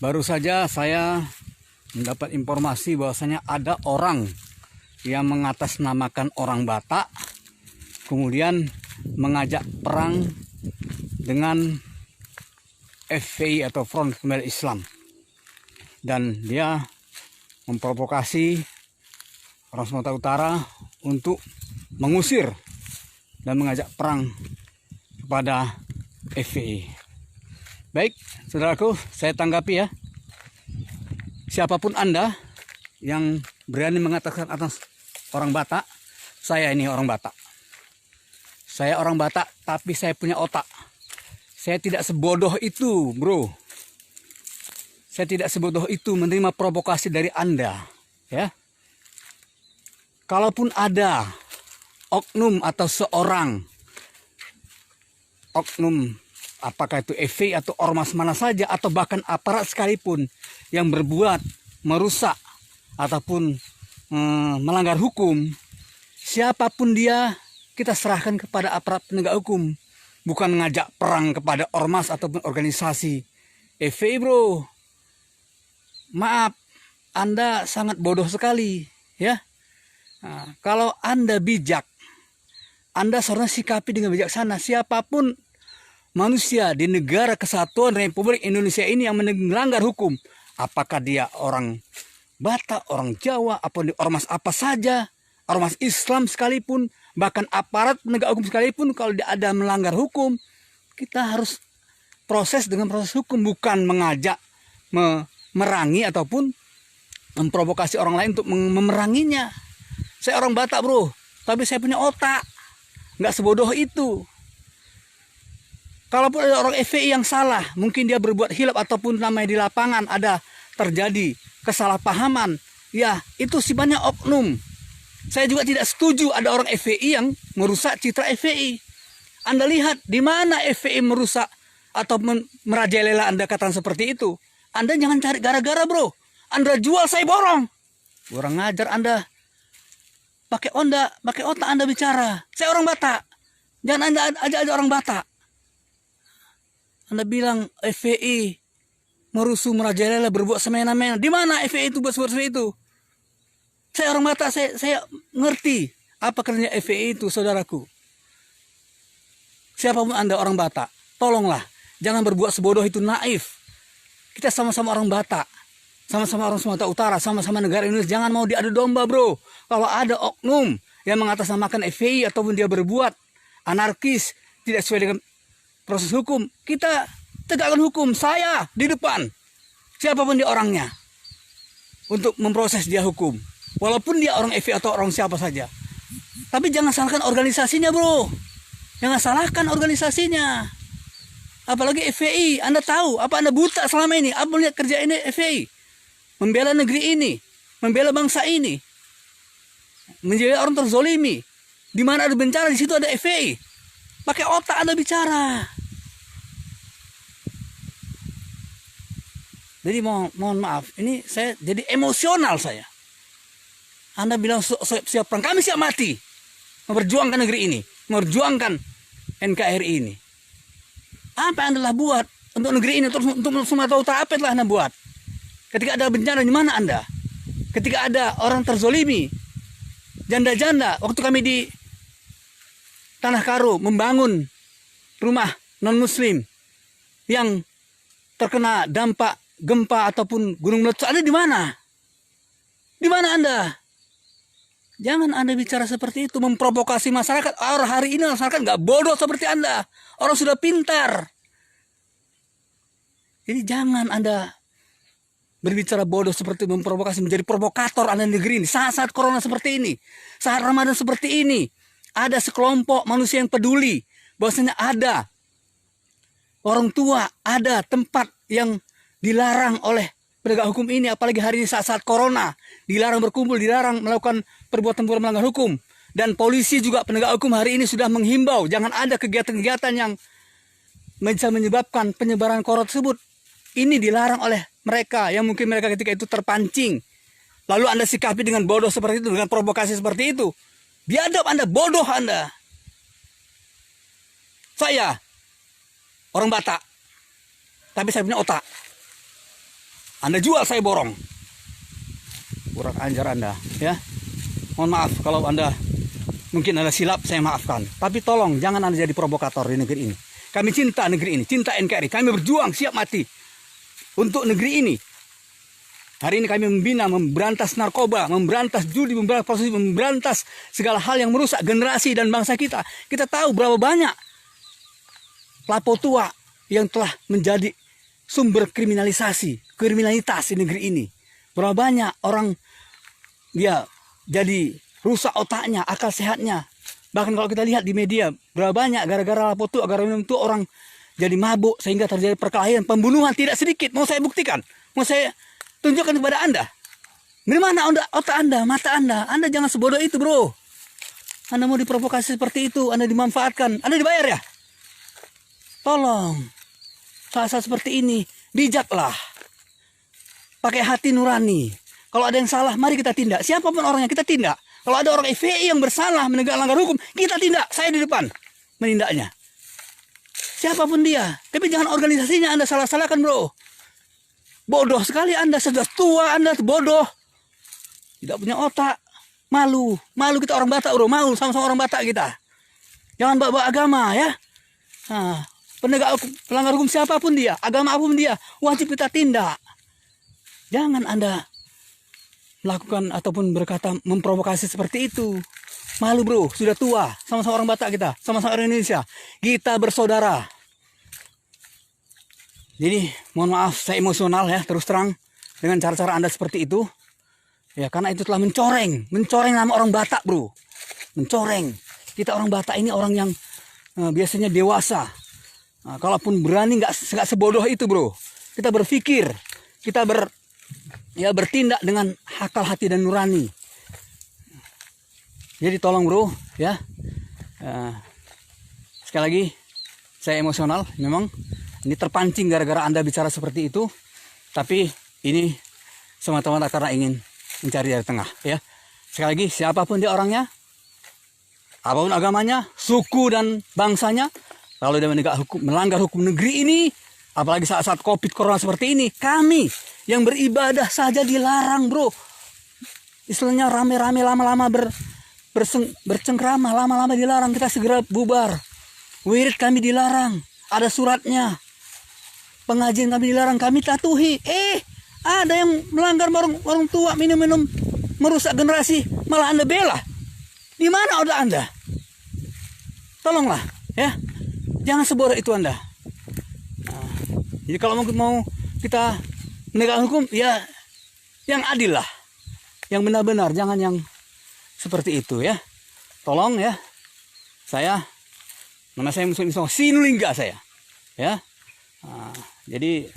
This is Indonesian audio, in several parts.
Baru saja saya mendapat informasi bahwasanya ada orang yang mengatasnamakan orang Batak, kemudian mengajak perang dengan FPI atau Front Pembela Islam, dan dia memprovokasi orang Sumatera Utara untuk mengusir dan mengajak perang kepada FPI. Baik, saudaraku, saya tanggapi ya. Siapapun Anda yang berani mengatakan atas orang Batak, saya ini orang Batak. Saya orang Batak, tapi saya punya otak. Saya tidak sebodoh itu, bro. Saya tidak sebodoh itu menerima provokasi dari Anda, ya. Kalaupun ada oknum atau seorang oknum, apakah itu FPI atau ormas mana saja, atau bahkan aparat sekalipun yang berbuat merusak ataupun melanggar hukum, siapapun dia, kita serahkan kepada aparat penegak hukum, bukan ngajak perang kepada ormas ataupun organisasi FPI, bro. Maaf, Anda sangat bodoh sekali, ya. Nah, kalau Anda bijak, Anda seharusnya sikapi dengan bijaksana. Siapapun manusia di negara kesatuan Republik Indonesia ini yang melanggar hukum, apakah dia orang Batak, orang Jawa, apa di ormas apa saja, ormas Islam sekalipun, bahkan aparat penegak hukum sekalipun, kalau dia ada melanggar hukum, kita harus proses dengan proses hukum, bukan mengajak memerangi ataupun memprovokasi orang lain untuk memeranginya. Saya orang Batak, bro, tapi saya punya otak, nggak sebodoh itu. Kalaupun ada orang FPI yang salah, mungkin dia berbuat hilaf ataupun namanya di lapangan ada terjadi kesalahpahaman, ya itu sifatnya oknum. Saya juga tidak setuju ada orang FPI yang merusak citra FPI. Anda lihat di mana FPI merusak atau merajalela Anda katakan seperti itu. Anda jangan cari gara-gara, bro. Anda jual, saya borong. Kurang ngajar Anda. Pakai otak Anda bicara. Saya orang Batak. Jangan Anda ajak orang Batak. Anda bilang FPI merusuh, merajalela, berbuat semena-mena. Di mana FPI itu buat seperti itu? Saya orang Batak, saya ngerti apa kerjanya FPI itu, saudaraku. Siapapun Anda orang Batak, tolonglah jangan berbuat sebodoh itu, naif. Kita sama-sama orang Batak, sama-sama orang Sumatera Utara, sama-sama negara Indonesia. Jangan mau diadu domba, bro. Kalau ada oknum yang mengatasnamakan FPI ataupun dia berbuat anarkis, tidak sesuai dengan proses hukum, kita tegakkan hukum. Saya di depan, siapapun dia orangnya, untuk memproses dia hukum. Walaupun dia orang FPI atau orang siapa saja. Tapi jangan salahkan organisasinya, bro. Jangan salahkan organisasinya. Apalagi FPI, Anda tahu, apa Anda buta selama ini? Apa melihat kerja ini FPI? Membela negeri ini, membela bangsa ini, menjadi orang terzolimi. Di mana ada bencana, di situ ada FPI. Pakai otak Anda bicara. Jadi mohon maaf, ini saya jadi emosional saya. Anda bilang siap perang, kami siap mati. Memperjuangkan negeri ini, memperjuangkan NKRI ini. Apa yang Anda buat untuk negeri ini, untuk Sumatera Utara, apa yang telah Anda buat? Ketika ada bencana, di mana Anda? Ketika ada orang terzolimi, janda-janda, waktu kami di Tanah Karo membangun rumah non-muslim yang terkena dampak gempa ataupun gunung meletus, Anda di mana? Di mana Anda? Jangan Anda bicara seperti itu, memprovokasi masyarakat. Orang hari ini masyarakat nggak bodoh seperti Anda. Orang sudah pintar. Jadi jangan Anda berbicara bodoh seperti memprovokasi, menjadi provokator Anda negeri ini. Saat-saat corona seperti ini, saat Ramadan seperti ini, ada sekelompok manusia yang peduli bahwasanya ada orang tua, ada tempat yang dilarang oleh penegak hukum ini, apalagi hari ini saat-saat corona, dilarang berkumpul, dilarang melakukan perbuatan melanggar hukum. Dan polisi juga, penegak hukum hari ini sudah menghimbau jangan ada kegiatan-kegiatan yang bisa menyebabkan penyebaran corona tersebut. Ini dilarang oleh mereka yang mungkin mereka ketika itu terpancing. Lalu Anda sikapi dengan bodoh seperti itu, dengan provokasi seperti itu. Biadab Anda, bodoh Anda. Saya orang Batak, tapi saya punya otak. Anda jual, saya borong. Kurang ajar Anda, ya. Mohon maaf kalau Anda mungkin Anda silap, saya maafkan. Tapi tolong jangan Anda jadi provokator di negeri ini. Kami cinta negeri ini, cinta NKRI. Kami berjuang siap mati untuk negeri ini. Hari ini kami membina, memberantas narkoba, memberantas judi, memberantas prostitusi, memberantas segala hal yang merusak generasi dan bangsa kita. Kita tahu berapa banyak lapo tua yang telah menjadi sumber kriminalitas di negeri ini. Berapa banyak orang dia jadi rusak otaknya, akal sehatnya. Bahkan kalau kita lihat di media, berapa banyak gara-gara lapo tua, gara-gara minum tua orang jadi mabuk sehingga terjadi perkelahian, pembunuhan tidak sedikit. Mau saya buktikan, mau saya tunjukkan kepada Anda. Dari mana otak Anda, mata Anda? Anda jangan sebodoh itu, bro. Anda mau diprovokasi seperti itu, Anda dimanfaatkan, Anda dibayar ya? Tolong, saat-saat seperti ini, bijaklah. Pakai hati nurani. Kalau ada yang salah, mari kita tindak. Siapapun orangnya, kita tindak. Kalau ada orang FPI yang bersalah menegakkan langgar hukum, kita tindak. Saya di depan menindaknya. Siapapun dia. Tapi jangan organisasinya Anda salah-salahkan, bro. Bodoh sekali Anda, sudah tua Anda, bodoh. Tidak punya otak. Malu. Malu kita orang Batak, bro. Malu sama-sama orang Batak kita. Jangan bawa agama, ya. Nah, penegak pelanggar hukum siapapun dia, agama apapun dia, wajib kita tindak. Jangan Anda melakukan ataupun berkata memprovokasi seperti itu. Malu, bro. Sudah tua. Sama-sama orang Batak kita. Sama-sama orang Indonesia. Kita bersaudara. Jadi mohon maaf saya emosional ya, terus terang dengan cara-cara Anda seperti itu. Ya karena itu telah mencoreng nama orang Batak, bro. Mencoreng. Kita orang Batak ini orang yang biasanya dewasa. Nah, kalaupun berani nggak sebodoh itu, bro. Kita berpikir, kita bertindak dengan akal hati dan nurani. Jadi tolong, bro, ya. Sekali lagi saya emosional memang. Ini terpancing gara-gara Anda bicara seperti itu. Tapi ini semata-mata karena ingin mencari dari tengah, ya. Sekali lagi, siapapun dia orangnya, apapun agamanya, suku dan bangsanya, kalau dia melanggar hukum negeri ini, apalagi saat-saat COVID corona seperti ini, kami yang beribadah saja dilarang, bro. Istilahnya rame-rame lama-lama bercengkrama, lama-lama dilarang. Kita segera bubar. Wirid kami dilarang, ada suratnya. Pengajian kami dilarang, kami tatuhi. Ada yang melanggar orang tua, minum-minum, merusak generasi, malah Anda bela. Di mana otak Anda? Tolonglah, ya. Jangan sebodoh itu Anda. Nah, jadi kalau mau kita menegakkan hukum, ya yang adil lah. Yang benar-benar, jangan yang seperti itu, ya. Tolong ya. Nama saya Muslim Sinulinga saya. Ya. Nah, jadi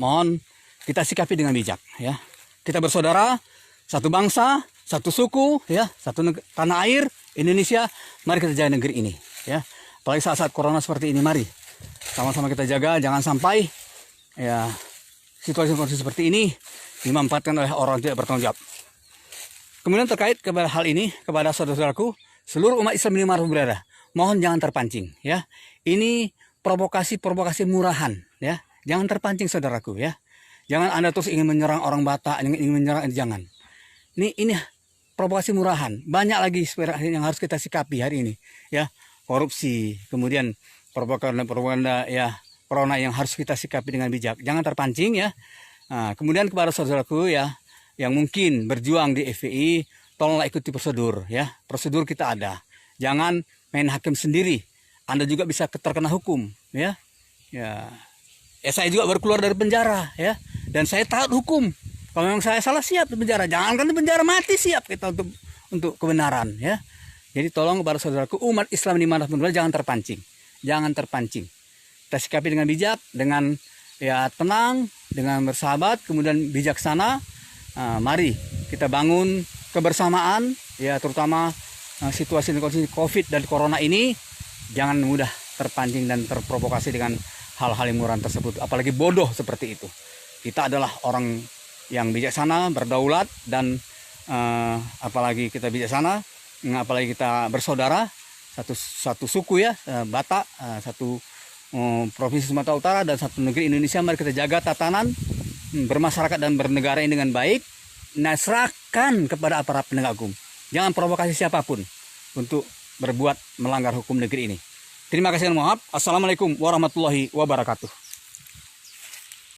mohon kita sikapi dengan bijak, ya. Kita bersaudara, satu bangsa, satu suku, ya, satu tanah air Indonesia. Mari kita jaga negeri ini, ya. Apalagi saat-saat corona seperti ini, mari sama-sama kita jaga, jangan sampai ya situasi-situasi seperti ini dimanfaatkan oleh orang tidak bertanggung jawab. Kemudian terkait kepada hal ini, kepada saudara-saudaraku, seluruh umat Islam di mana berada, mohon jangan terpancing, ya. Ini provokasi murahan, ya. Jangan terpancing, saudaraku, ya. Jangan Anda terus ingin menyerang orang Batak, ingin menyerang, jangan. Ini provokasi murahan. Banyak lagi yang harus kita sikapi hari ini, ya. Korupsi, kemudian propaganda, ya, corona yang harus kita sikapi dengan bijak. Jangan terpancing, ya. Nah, kemudian kepada saudaraku, ya, yang mungkin berjuang di FPI, tolonglah ikuti prosedur, ya. Prosedur kita ada. Jangan main hakim sendiri. Anda juga bisa terkena hukum, ya. Ya, saya juga baru keluar dari penjara, ya. Dan saya taat hukum. Kalau memang saya salah, siap di penjara. Jangankan di penjara, mati siap kita untuk kebenaran, ya. Jadi tolong kepada saudaraku umat Islam dimanapun berada, jangan terpancing. Jangan terpancing. Kita sikapi dengan bijak, dengan ya tenang, dengan bersahabat, kemudian bijaksana. Mari kita bangun kebersamaan, ya, terutama situasi COVID dan corona ini. Jangan mudah terpancing dan terprovokasi dengan hal-hal yang murahan tersebut, apalagi bodoh seperti itu. Kita adalah orang yang bijaksana, berdaulat, dan apalagi kita bijaksana, apalagi kita bersaudara, satu suku, ya, Batak, satu provinsi Sumatera Utara dan satu negeri Indonesia. Mari kita jaga tatanan bermasyarakat dan bernegara ini dengan baik, nah serahkan kepada aparat penegak hukum. Jangan provokasi siapapun untuk berbuat melanggar hukum negeri ini. Terima kasih dan maaf. Assalamualaikum warahmatullahi wabarakatuh.